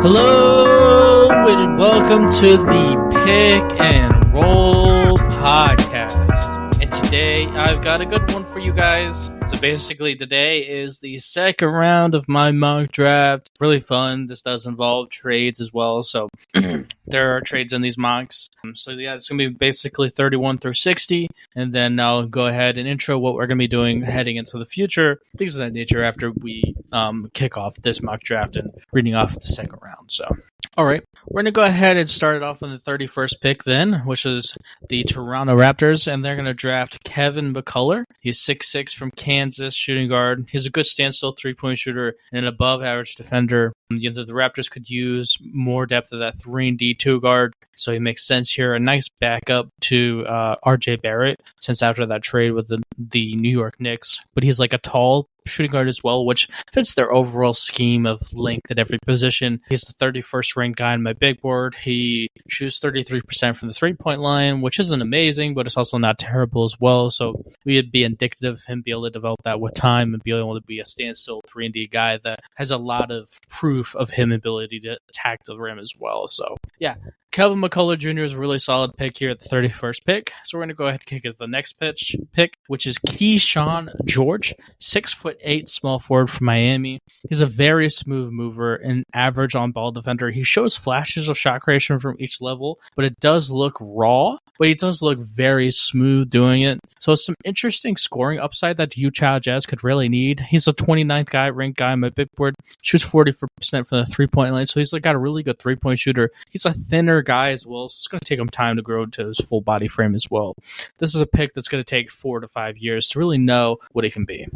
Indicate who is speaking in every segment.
Speaker 1: Hello and welcome to the Pick and Roll podcast. And today I've got a good one for you guys. So basically today is the second round of my mock draft. Really fun. This does involve trades as well. So there are trades in these mocks. So yeah, it's going to be basically 31 through 60. And then I'll go ahead and intro what we're going to be doing heading into the future. Things of that nature after we kick off this mock draft and reading off the second round. So, all right, we're going to go ahead and start it off on the 31st pick then, which is the Toronto Raptors. And they're going to draft Kevin McCullough. He's 6'6" from Kansas, shooting guard. He's a good standstill three-point shooter and an above-average defender. The Raptors could use more depth of that 3-and-D 2 guard, so he makes sense here. A nice backup to R.J. Barrett, since after that trade with the New York Knicks. But he's like a tall shooting guard as well, which fits their overall scheme of length at every position. He's the 31st ranked guy on my big board. He shoots 33% from the three-point line, which isn't amazing, but it's also not terrible as well. So we'd be indicative of him being able to develop that with time and be able to be a standstill 3-and-D guy that has a lot of proof of him ability to attack the rim as well. So yeah, Kevin McCullough Jr. is a really solid pick here at the 31st pick. So we're going to go ahead and kick it to the next pick, which is Keyshawn George, 6'8" small forward from Miami. He's a very smooth mover and average on-ball defender. He shows flashes of shot creation from each level, but it does look raw, but he does look very smooth doing it. So it's some interesting scoring upside that the Utah Jazz could really need. He's a 29th ranked guy on my big board, shoots 40% from the three-point line, so he's got a really good three-point shooter. He's a thinner guy as well, so it's going to take him time to grow to his full body frame as well. This is a pick that's going to take 4 to 5 years to really know what he can be.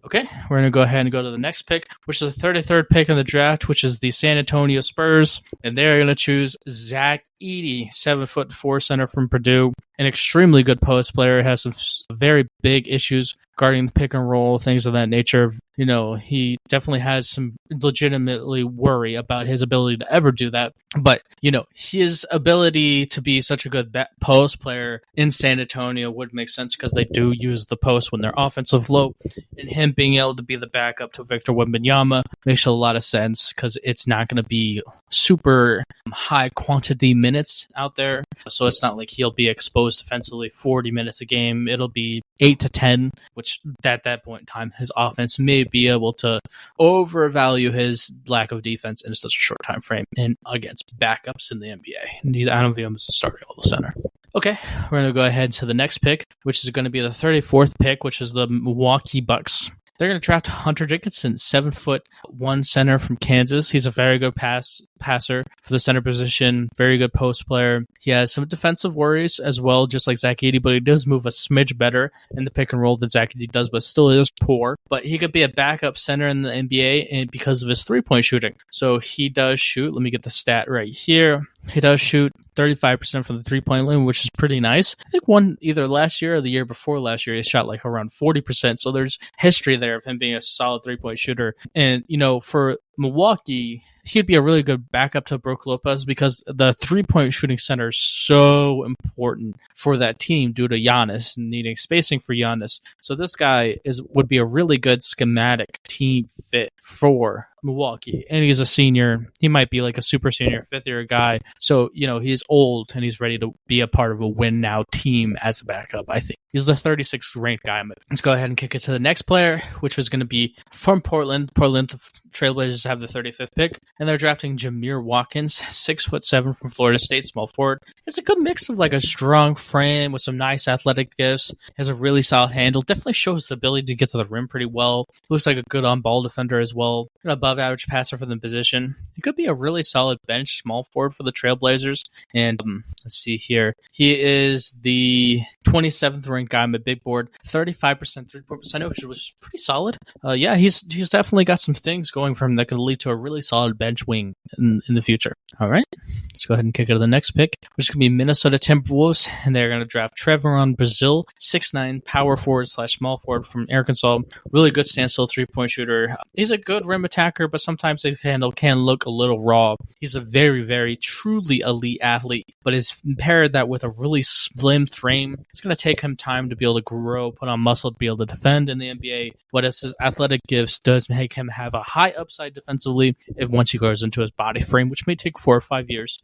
Speaker 1: Okay, we're going to go ahead and go to the next pick, which is the 33rd pick in the draft, which is the San Antonio Spurs, and they're going to choose Zach Edey, 7'4" center from Purdue, an extremely good post player, has some very big issues guarding the pick and roll, things of that nature. You know, he definitely has some legitimately worry about his ability to ever do that. But, you know, his ability to be such a good post player in San Antonio would make sense because they do use the post when they're offensive low. And him being able to be the backup to Victor Wembanyama makes a lot of sense because it's not going to be super high quantity minutes out there. So it's not like he'll be exposed defensively 40 minutes a game. It'll be 8 to 10, which at that point in time, his offense may be able to overvalue his lack of defense in such a short time frame and against backups in the NBA. I don't view him as a starting level center. Okay, we're going to go ahead to the next pick, which is going to be the 34th pick, which is the Milwaukee Bucks. They're going to draft Hunter Dickinson, 7'1" center from Kansas. He's a very good passer for the center position, very good post player. He has some defensive worries as well, just like Zach Edey, but he does move a smidge better in the pick and roll than Zach Edey does, but still is poor. But he could be a backup center in the NBA and because of his three-point shooting. So he does shoot, let me get the stat right here. He does shoot 35% from the three-point line, which is pretty nice. I think either last year or the year before last year, he shot like around 40%. So there's history there of him being a solid three-point shooter. And, you know, for Milwaukee, he'd be a really good backup to Brook Lopez because the three-point shooting center is so important for that team due to Giannis and needing spacing for Giannis. So this guy would be a really good schematic team fit for Milwaukee. And he's a senior. He might be like a super senior, fifth-year guy. So, you know, he's old and he's ready to be a part of a win-now team as a backup, I think. He's the 36th ranked guy. Let's go ahead and kick it to the next player, which was going to be from Portland. Portland Trailblazers have the 35th pick, and they're drafting Jameer Watkins, 6'7" from Florida State, small forward. It's a good mix of like a strong frame with some nice athletic gifts. Has a really solid handle. Definitely shows the ability to get to the rim pretty well. Looks like a good on-ball defender as well. An above-average passer for the position. He could be a really solid bench small forward for the Trailblazers. And let's see here. He is the 27th ranked guy on the big board, 35% three-point percentage, which was pretty solid. Yeah, he's definitely got some things going for him that could lead to a really solid bench wing in the future. All right, let's go ahead and kick it to the next pick, which is going to be Minnesota Timberwolves, and they're going to draft Trevoron Brazil, 6'9", power forward / small forward from Arkansas. Really good standstill three-point shooter. He's a good rim attacker, but sometimes his handle can look a little raw. He's a very, very truly elite athlete, but is paired that with a really slim frame. It's going to take him time to be able to grow, put on muscle to be able to defend in the NBA. But his athletic gifts does make him have a high upside defensively if once he goes into his body frame, which may take 4 or 5 years.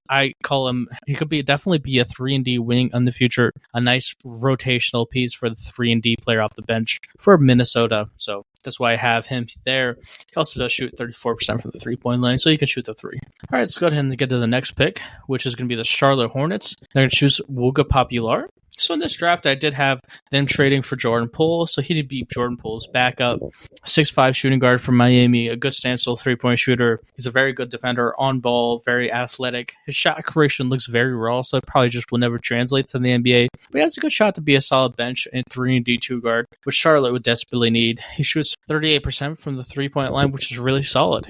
Speaker 1: I call him, he could definitely be a 3-and-D wing in the future, a nice rotational piece for the 3-and-D player off the bench for Minnesota. So that's why I have him there. He also does shoot 34% from the 3-point line, so you can shoot the 3. All right, let's go ahead and get to the next pick, which is going to be the Charlotte Hornets. They're going to choose Wooga Popular. So in this draft, I did have them trading for Jordan Poole. So he did beat Jordan Poole's backup, 6'5" shooting guard from Miami, a good standstill 3-point shooter. He's a very good defender, on ball, very athletic. His shot creation looks very raw, so it probably just will never translate to the NBA. But he has a good shot to be a solid bench and 3-and-D 2 guard, which Charlotte would desperately need. He shoots 38% from the 3-point line, which is really solid.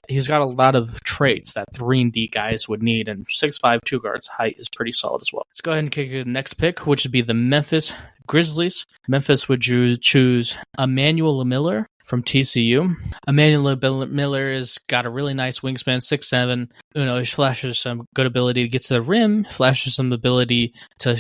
Speaker 1: He's got a lot of traits that 3-and-D guys would need, and 6'5", 2 guards height is pretty solid as well. Let's go ahead and kick it to the next pick, which would be the Memphis Grizzlies. Memphis would choose Emmanuel Miller from TCU. Emmanuel Miller has got a really nice wingspan, 6'7". He flashes some good ability to get to the rim, flashes some ability to,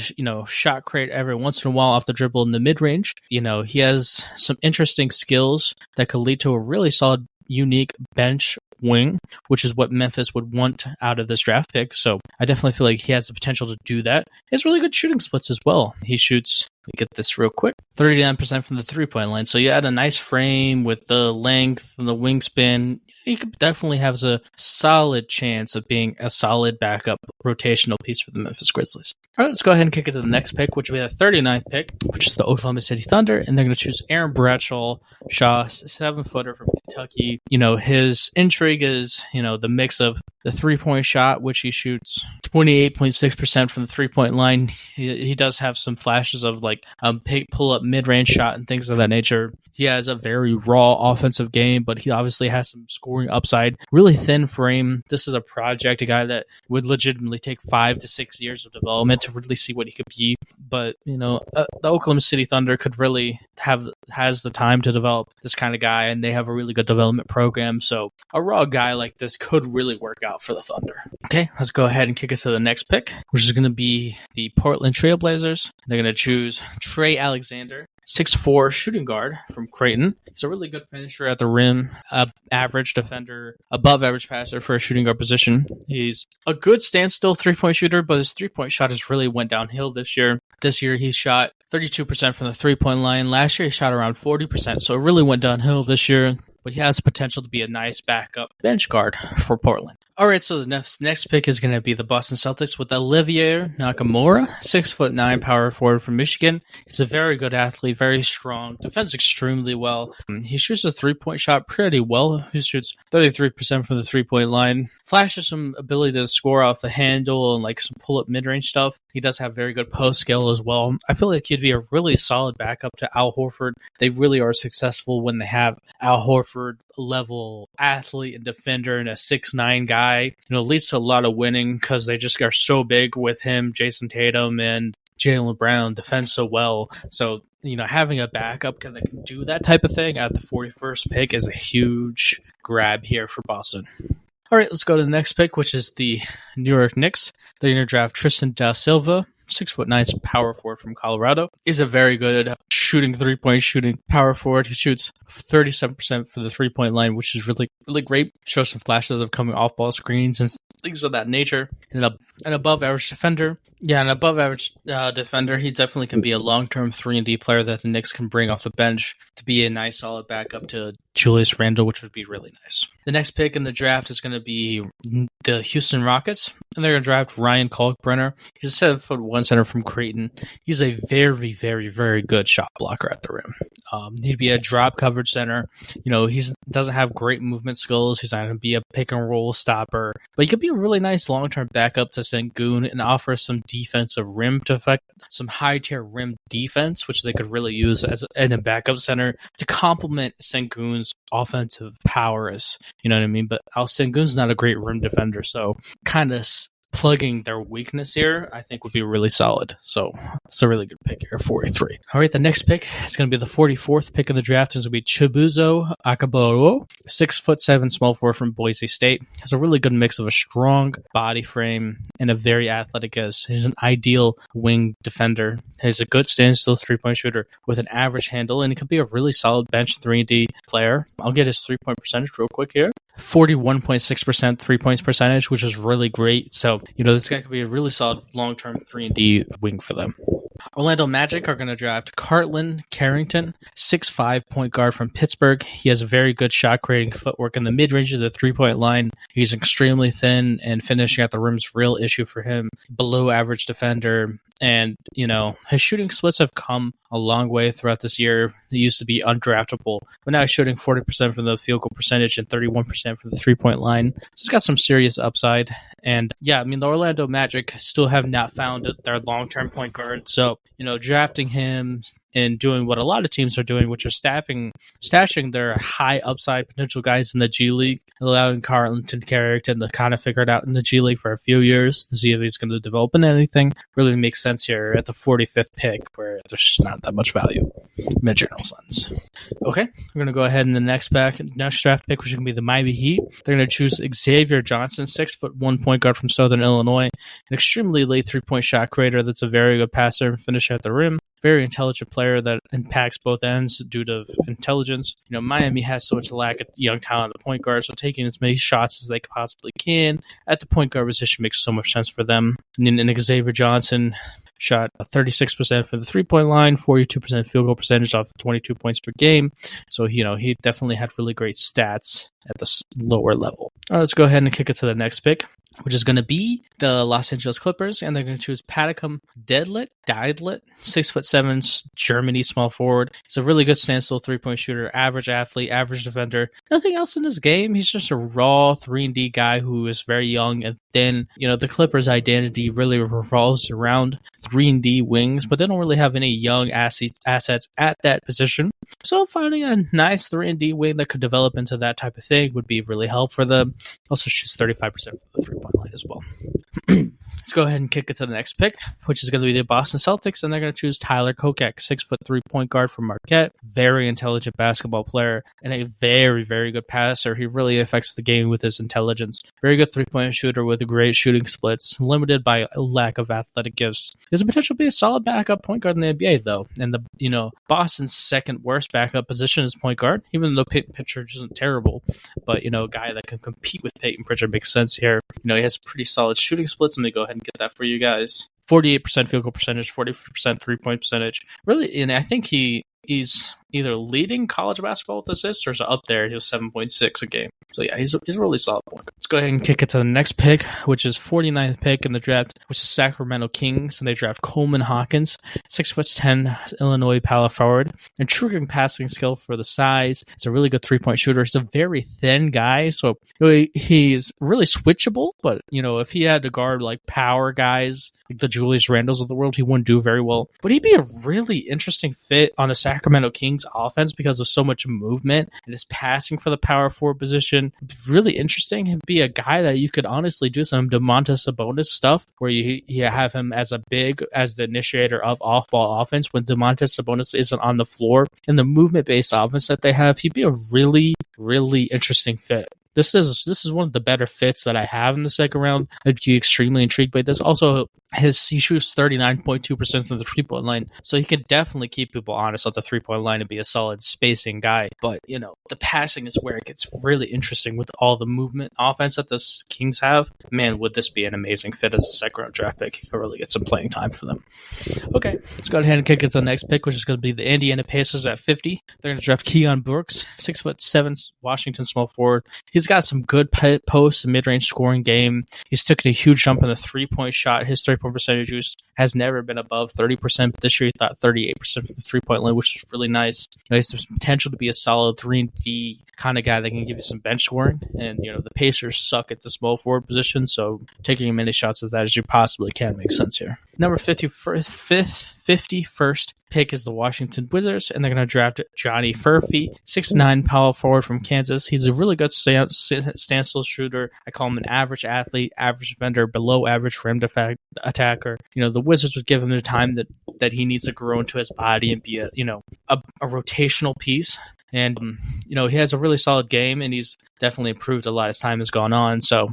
Speaker 1: shot create every once in a while off the dribble in the mid-range. He has some interesting skills that could lead to a really solid, unique bench wing, which is what Memphis would want out of this draft pick. So I definitely feel like he has the potential to do that. He has really good shooting splits as well. He shoots, let me get this real quick, 39% from the 3-point line. So you add a nice frame with the length and the wingspan. He could definitely have a solid chance of being a solid backup rotational piece for the Memphis Grizzlies. All right, let's go ahead and kick it to the next pick, which will be the 39th pick, which is the Oklahoma City Thunder, and they're going to choose Aaron Bradshaw, 7-footer from Kentucky. His intrigue is, the mix of the 3-point shot, which he shoots 28.6% from the 3-point line. He does have some flashes of like pull-up mid-range shot and things of that nature. He has a very raw offensive game, but he obviously has some scoring upside. Really thin frame. This is a project, a guy that would legitimately take 5 to 6 years of development to really see what he could be. But, the Oklahoma City Thunder could really has the time to develop this kind of guy, and they have a really good development program. So a raw guy like this could really work out for the Thunder. Okay, let's go ahead and kick it to the next pick, which is going to be the Portland Trail Blazers. They're going to choose Trey Alexander, 6'4" shooting guard from Creighton. He's a really good finisher at the rim, average defender, above average passer for a shooting guard position. He's a good standstill 3-point shooter, but his 3-point shot has really went downhill this year. This year he shot 32% from the 3-point line. Last year he shot around 40%, so it really went downhill this year. But he has the potential to be a nice backup bench guard for Portland. All right, so the next pick is going to be the Boston Celtics with Olivier Nakamura, 6'9" power forward from Michigan. He's a very good athlete, very strong, defends extremely well. He shoots a 3-point shot pretty well. He shoots 33% from the 3-point line. Flashes some ability to score off the handle and like some pull-up mid-range stuff. He does have very good post skill as well. I feel like he'd be a really solid backup to Al Horford. They really are successful when they have Al Horford level athlete and defender and a 6'9" guy. Leads to a lot of winning because they just are so big with him, Jason Tatum and Jaylen Brown defend so well. So, having a backup that can do that type of thing at the 41st pick is a huge grab here for Boston. All right, let's go to the next pick, which is the New York Knicks. They're going to draft Tristan Da Silva, 6'9" power forward from Colorado. He's a very good shooting 3-point shooting power forward. He shoots 37% for the 3-point line, which is really, really great. Shows some flashes of coming off ball screens and things of that nature. And an above average defender. Yeah, an above average defender. He definitely can be a long-term 3-and-D player that the Knicks can bring off the bench to be a nice solid backup to Julius Randle, which would be really nice. The next pick in the draft is going to be the Houston Rockets, and they're going to draft Ryan Kalkbrenner. He's a 7'1" center from Creighton. He's a very, very, very good shot blocker at the rim. He'd be a drop coverage center. He doesn't have great movement skills. He's not going to be a pick and roll stopper, but he could be a really nice long-term backup to Sengun and offer some defensive rim to affect some high-tier rim defense, which they could really use as a backup center to complement Sengun's offensive powers. You know what I mean? But Sengun's not a great rim defender, so kind of plugging their weakness here, I think would be really solid. So it's a really good pick here, 43. All right, the next pick is going to be the 44th pick in the draft. It's going to be Chibuzo Akaboro, 6'7" small forward from Boise State. Has a really good mix of a strong body frame and a very athletic. He's an ideal wing defender. He's a good standstill three-point shooter with an average handle, and he could be a really solid bench 3D player. I'll get his three-point percentage real quick here. 41.6% 3-point percentage, which is really great. So, this guy could be a really solid long-term 3D wing for them. Orlando Magic are going to draft Cartland Carrington, 6'5" point guard from Pittsburgh. He has a very good shot creating footwork in the mid-range of the three-point line. He's extremely thin, and finishing at the rim is a real issue for him. Below average defender. And, his shooting splits have come a long way throughout this year. He used to be undraftable, but now he's shooting 40% from the field goal percentage and 31% from the three-point line. So he's got some serious upside. And, the Orlando Magic still have not found their long-term point guard. So, drafting him and doing what a lot of teams are doing, which is stashing their high upside potential guys in the G League, allowing Carlton Carrington to kind of figure it out in the G League for a few years to see if he's going to develop into anything. Really makes sense here at the 45th pick, where there's just not that much value in a general sense. Okay, we're going to go ahead in the next draft pick, which is going to be the Miami Heat. They're going to choose Xavier Johnson, 6'1" point guard from Southern Illinois, an extremely late three-point shot creator that's a very good passer and finisher at the rim. Very intelligent player that impacts both ends due to intelligence. Miami has so much lack of young talent at the point guard, so taking as many shots as they possibly can at the point guard position makes so much sense for them. And Xavier Johnson shot 36% for the three-point line, 42% field goal percentage off 22 points per game. So, he definitely had really great stats at the lower level. All right, let's go ahead and kick it to the next pick, which is going to be the Los Angeles Clippers, and they're going to choose Paticum Deidlet, 6'7", Germany small forward. He's a really good standstill three-point shooter, average athlete, average defender. Nothing else in his game. He's just a raw 3-and-D guy who is very young and thin. The Clippers' identity really revolves around 3-and-D wings, but they don't really have any young assets at that position. So finding a nice 3-and-D wing that could develop into that type of thing would be really helpful for them. Also shoots 35% from the three-point line as well. Let's go ahead and kick it to the next pick, which is going to be the Boston Celtics, and they're going to choose Tyler Kokek, 6'3" point guard from Marquette. Very intelligent basketball player and a very, very good passer. He really affects the game with his intelligence. Very good three-point shooter with great shooting splits, limited by a lack of athletic gifts. He has the potential to be a solid backup point guard in the NBA, though. And Boston's second worst backup position is point guard, even though Peyton Pritchard isn't terrible. But, a guy that can compete with Peyton Pritchard makes sense here. He has pretty solid shooting splits. Let me go ahead and get that for you guys. 48% field goal percentage, 40% three-point percentage. Really, and I think he's either leading college basketball with assists or is up there. He was 7.6 a game. So, yeah, he's a really solid one. Let's go ahead and kick it to the next pick, which is 49th pick in the draft, which is Sacramento Kings, and they draft Coleman Hawkins, 6'10", Illinois power forward, and true passing skill for the size. He's a really good three-point shooter. He's a very thin guy, so he's really switchable, but, if he had to guard, like, power guys, like the Julius Randles of the world, he wouldn't do very well. But he'd be a really interesting fit on a Sacramento Kings offense because of so much movement and his passing for the power forward position. Really interesting. He'd be a guy that you could honestly do some Domantas Sabonis stuff where you have him as the initiator of off-ball offense when Domantas Sabonis isn't on the floor. And the movement-based offense that they have, he'd be a really, really interesting fit. This is one of the better fits that I have in the second round. I'd be extremely intrigued by this. Also, he shoots 39.2% from the three-point line, so he can definitely keep people honest at the three-point line and be a solid spacing guy. But, the passing is where it gets really interesting with all the movement offense that the Kings have. Man, would this be an amazing fit as a second-round draft pick. He could really get some playing time for them. Okay, let's go ahead and kick it to the next pick, which is going to be the Indiana Pacers at 50. They're going to draft Keon Brooks, 6'7", Washington small forward. He's got some good post and mid-range scoring game. He's taken a huge jump in the three-point shot. His three-point percentage has never been above 30%. But this year he thought 38% from the three-point line, which is really nice. He has the potential to be a solid 3-and-D kind of guy that can give you some bench scoring. And, the Pacers suck at the small forward position, so taking as many shots as that as you possibly can makes sense here. Number 55th 51st pick is the Washington Wizards, and they're going to draft Johnny Furphy, 6'9" power forward from Kansas. He's a really good standstill shooter. I call him an average athlete, average defender, below average rim attacker. The Wizards would give him the time that he needs to grow into his body and be a rotational piece. And, he has a really solid game, and he's definitely improved a lot as time has gone on. So,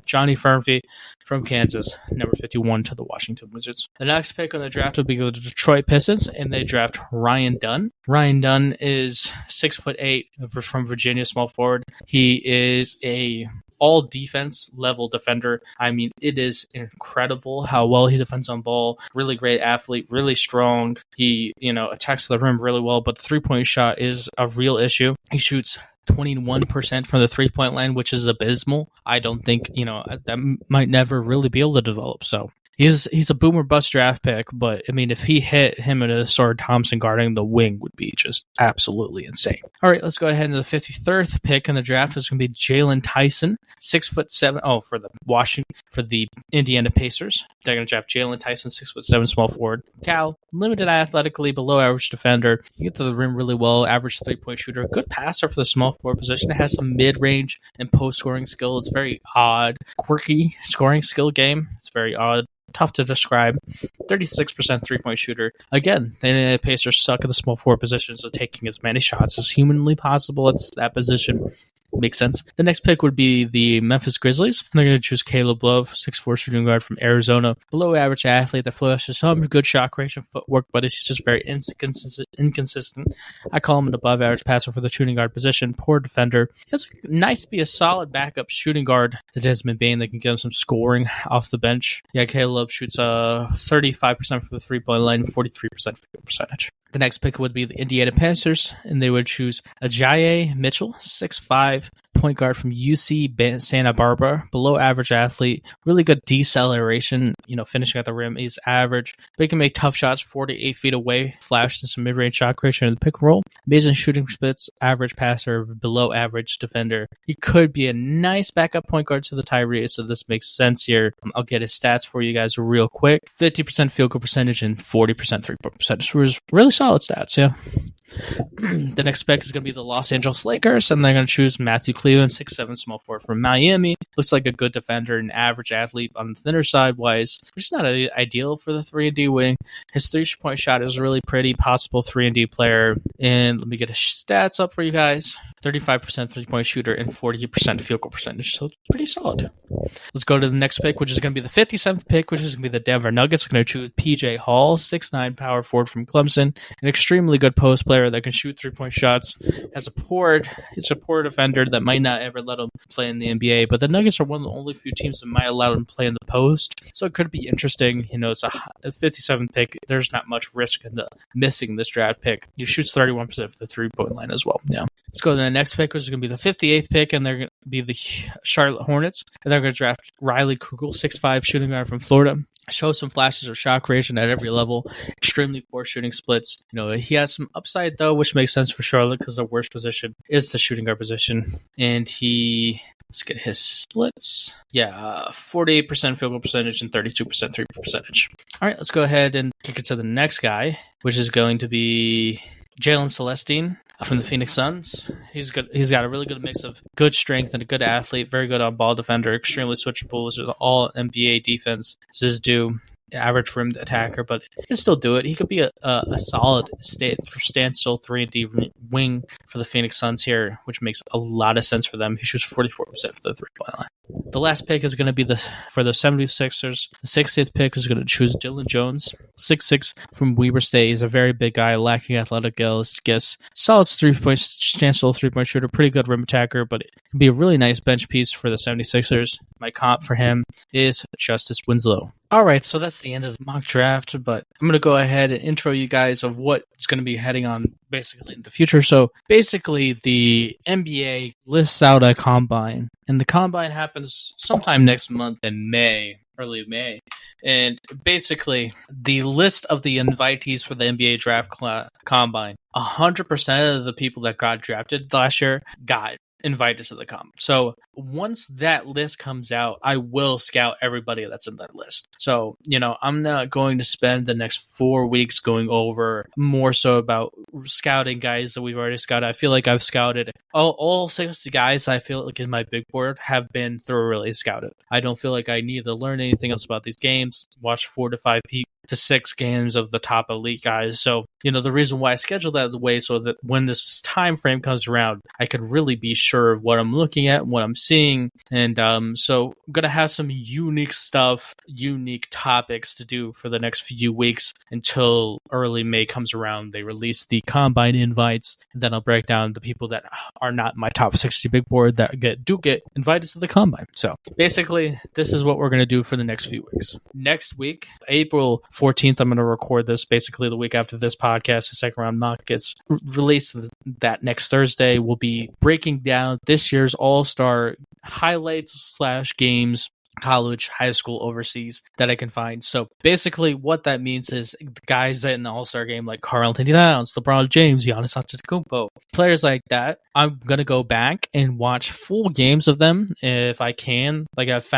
Speaker 1: Johnny Furphy from Kansas, number 51 to the Washington Wizards. The next pick on the draft will be the Detroit Pistons, and they draft Ryan Dunn. Ryan Dunn is 6'8" from Virginia, small forward. He is a all defense level defender. I mean, it is incredible how well he defends on ball. Really great athlete, really strong. He, attacks the rim really well, but the 3-point shot is a real issue. He shoots 21% from the 3-point line, which is abysmal. I don't think, that might never really be able to develop. So he's a boomer bust draft pick, but I mean, if he hit him and Asar Thompson guarding the wing would be just absolutely insane. All right, let's go ahead into the 53rd pick in the draft. It's going to be Jalen Tyson, 6'7". Oh, for the Indiana Pacers. They're going to draft Jalen Tyson, 6'7", small forward. Cal, limited athletically, below average defender. He gets to the rim really well, average 3-point shooter, good passer for the small forward position. It has some mid-range and post-scoring skill. It's very odd, quirky scoring skill game. It's very odd. Tough to describe. 36% 3-point shooter. Again, the Pacers suck at the small forward position, so taking as many shots as humanly possible at that position makes sense. The next pick would be the Memphis Grizzlies. They're going to choose Caleb Love, 6'4" shooting guard from Arizona. Below average athlete that flashes some good shot creation footwork, but he's just very inconsistent. I call him an above average passer for the shooting guard position. Poor defender. It's nice to be a solid backup shooting guard to Desmond Bane that can get him some scoring off the bench. Yeah, Caleb Love shoots 35% for the 3-point line, 43% field percentage. The next pick would be the Indiana Pacers, and they would choose Ajayi Mitchell, 6'5", point guard from UC Santa Barbara, below average athlete, really good deceleration, finishing at the rim. He's average, but he can make tough shots 4 to 8 feet away, flash and some mid-range shot creation in the pick and roll. Amazing shooting splits, average passer, below average defender. He could be a nice backup point guard to the Tyrese, so this makes sense here. I'll get his stats for you guys real quick. 50% field goal percentage and 40% 3-point percentage. Was really solid stats, yeah. The next pick is going to be the Los Angeles Lakers, and they're going to choose Matthew Cleveland, 6'7", small forward from Miami. Looks like a good defender and average athlete on the thinner side wise, which is not ideal for the 3-and-D wing. His 3-point shot is really pretty, possible 3-and-D player. And let me get his stats up for you guys. 35% 3-point shooter and 40% field goal percentage, so it's pretty solid. Let's go to the next pick, which is going to be the 57th pick, which is going to be the Denver Nuggets. Going to choose PJ Hall, 6'9", power forward from Clemson, an extremely good post player that can shoot 3-point shots. He's a poor defender that might not ever let him play in the NBA, but the Nuggets are one of the only few teams that might allow him to play in the post, so it could be interesting. It's a 57th pick. There's not much risk in missing this draft pick. He shoots 31% for the 3-point line as well. Yeah. Let's go to the next pick, which is going to be the 58th pick, and they're going to be the Charlotte Hornets, and they're going to draft Riley Kugel, 6'5", shooting guard from Florida. Show some flashes of shot creation at every level. Extremely poor shooting splits. He has some upside though, which makes sense for Charlotte because the worst position is the shooting guard position. And let's get his splits. Yeah, 48% field goal percentage and 32% 3-point percentage. All right, let's go ahead and kick it to the next guy, which is going to be Jalen Celestine from the Phoenix Suns. He's good. He's got a really good mix of good strength and a good athlete, very good on-ball defender, extremely switchable. This is all NBA defense. This is due average rimmed attacker, but he can still do it. He could be a solid standstill 3-and-D wing for the Phoenix Suns here, which makes a lot of sense for them. He shoots 44% for the 3-point line. The last pick is going to be for the 76ers. The 60th pick is going to choose Dylan Jones, 6'6", from Weber State. He's a very big guy, lacking athletic skills. Solid 3-point standstill 3-point shooter, pretty good rim attacker, but it can be a really nice bench piece for the 76ers. My comp for him is Justice Winslow. All right, so that's the end of the mock draft, but I'm going to go ahead and intro you guys of what's going to be heading on basically in the future. So basically the NBA lists out a combine, and the combine happens sometime next month in May. Early May. And basically, the list of the invitees for the NBA draft combine, 100% of the people that got drafted last year got invited to the comp. So once that list comes out, I will scout everybody that's in that list. So, I'm not going to spend the next 4 weeks going over more so about scouting guys that we've already scouted. I feel like I've scouted all 60 guys I feel like in my big board have been thoroughly scouted. I don't feel like I need to learn anything else about these games, watch 4 to 6 games of the top elite guys. So, the reason why I scheduled that the way so that when this time frame comes around, I could really be sure of what I'm looking at, what I'm seeing. And so I'm going to have some unique stuff, unique topics to do for the next few weeks until early May comes around. They release the combine invites, and then I'll break down the people that are not in my top 60 big board that do get invited to the combine. So basically, this is what we're going to do for the next few weeks. Next week, April 14th, I'm going to record this basically the week after this podcast. The second round mock gets released that next Thursday. We'll be breaking down this year's All-Star highlights / games, college, high school, overseas that I can find. So basically what that means is the guys that in the All-Star game like Karl Anthony Towns, LeBron James, Giannis Antetokounmpo, players like that, I'm going to go back and watch full games of them if I can. Like I've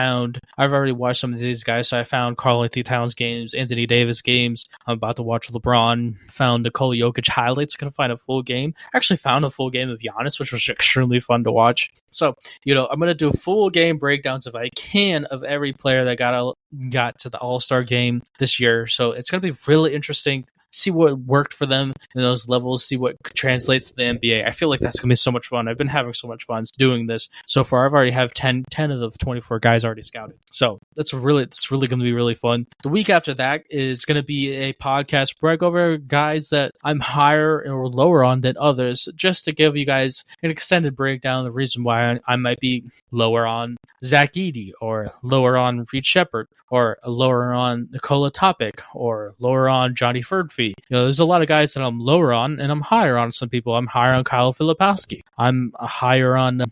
Speaker 1: already watched some of these guys. So I found Karl Anthony Towns games, Anthony Davis games. I'm about to watch LeBron. Found Nikola Jokic highlights. Going to find a full game. Actually found a full game of Giannis, which was extremely fun to watch. So, I'm going to do full game breakdowns if I can of every player that got to the All-Star game this year. So it's going to be really interesting. See what worked for them in those levels, see what translates to the NBA. I feel like that's going to be so much fun. I've been having so much fun doing this so far. I've already have 10 of the 24 guys already scouted. So it's really going to be really fun. The week after that is going to be a podcast where I go over guys that I'm higher or lower on than others, just to give you guys an extended breakdown of the reason why I might be lower on Zach Edey, or lower on Reed Shepard, or lower on Nikola Topic, or lower on Johnny Ferdfee. There's a lot of guys that I'm lower on, and I'm higher on some people. I'm higher on Kyle Filipowski. I'm higher on, I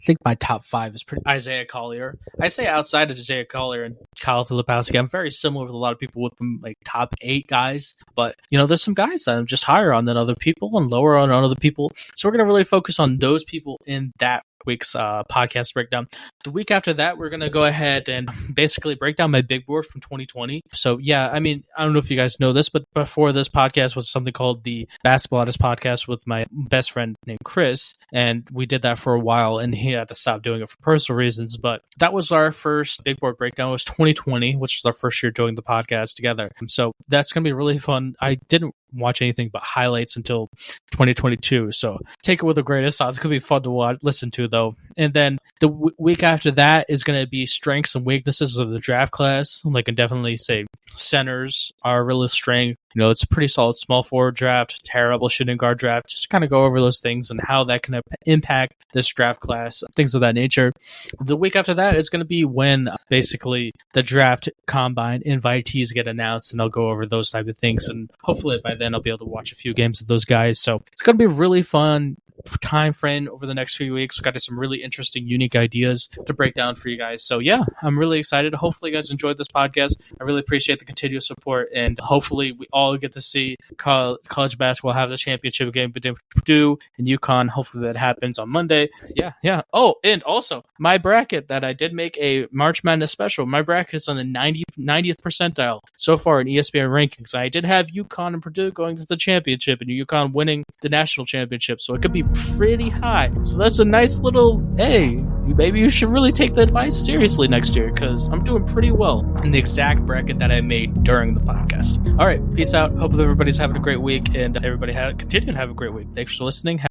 Speaker 1: think my top 5 is pretty Isaiah Collier. I say outside of Isaiah Collier and Kyle Filipowski, I'm very similar with a lot of people with like top 8 guys. But, there's some guys that I'm just higher on than other people and lower on other people. So we're going to really focus on those people in that week's podcast breakdown. The week after that, we're going to go ahead and basically break down my big board from 2020. So yeah, I don't know if you guys know this, but before this podcast was something called the Basketball Artist Podcast with my best friend named Chris, and we did that for a while, and he had to stop doing it for personal reasons. But that was our first big board breakdown. It was 2020, which was our first year doing the podcast together. So that's going to be really fun. I didn't watch anything but highlights until 2022, so take it with a grain of salt. It's gonna be fun to listen to though. And then the week after that is going to be strengths and weaknesses of the draft class. Like, I can definitely say centers are really strength. It's a pretty solid small forward draft, terrible shooting guard draft. Just kind of go over those things and how that can impact this draft class, things of that nature. The week after that is going to be when basically the draft combine invitees get announced, and I'll go over those type of things. And hopefully by then I'll be able to watch a few games of those guys. So it's going to be really fun time frame over the next few weeks. We've got some really interesting, unique ideas to break down for you guys. So yeah, I'm really excited. Hopefully you guys enjoyed this podcast. I really appreciate the continuous support, and hopefully we all get to see college basketball have the championship game between Purdue and UConn. Hopefully that happens on Monday. Yeah. Oh, and also my bracket that I did make a March Madness special. My bracket is on the 90th percentile so far in ESPN rankings. I did have UConn and Purdue going to the championship, and UConn winning the national championship. So it could be pretty high. So that's a nice little, hey, maybe you should really take the advice seriously next year, because I'm doing pretty well in the exact bracket that I made during the podcast. All right, peace out. Hope everybody's having a great week, and everybody continue to have a great week. Thanks for listening.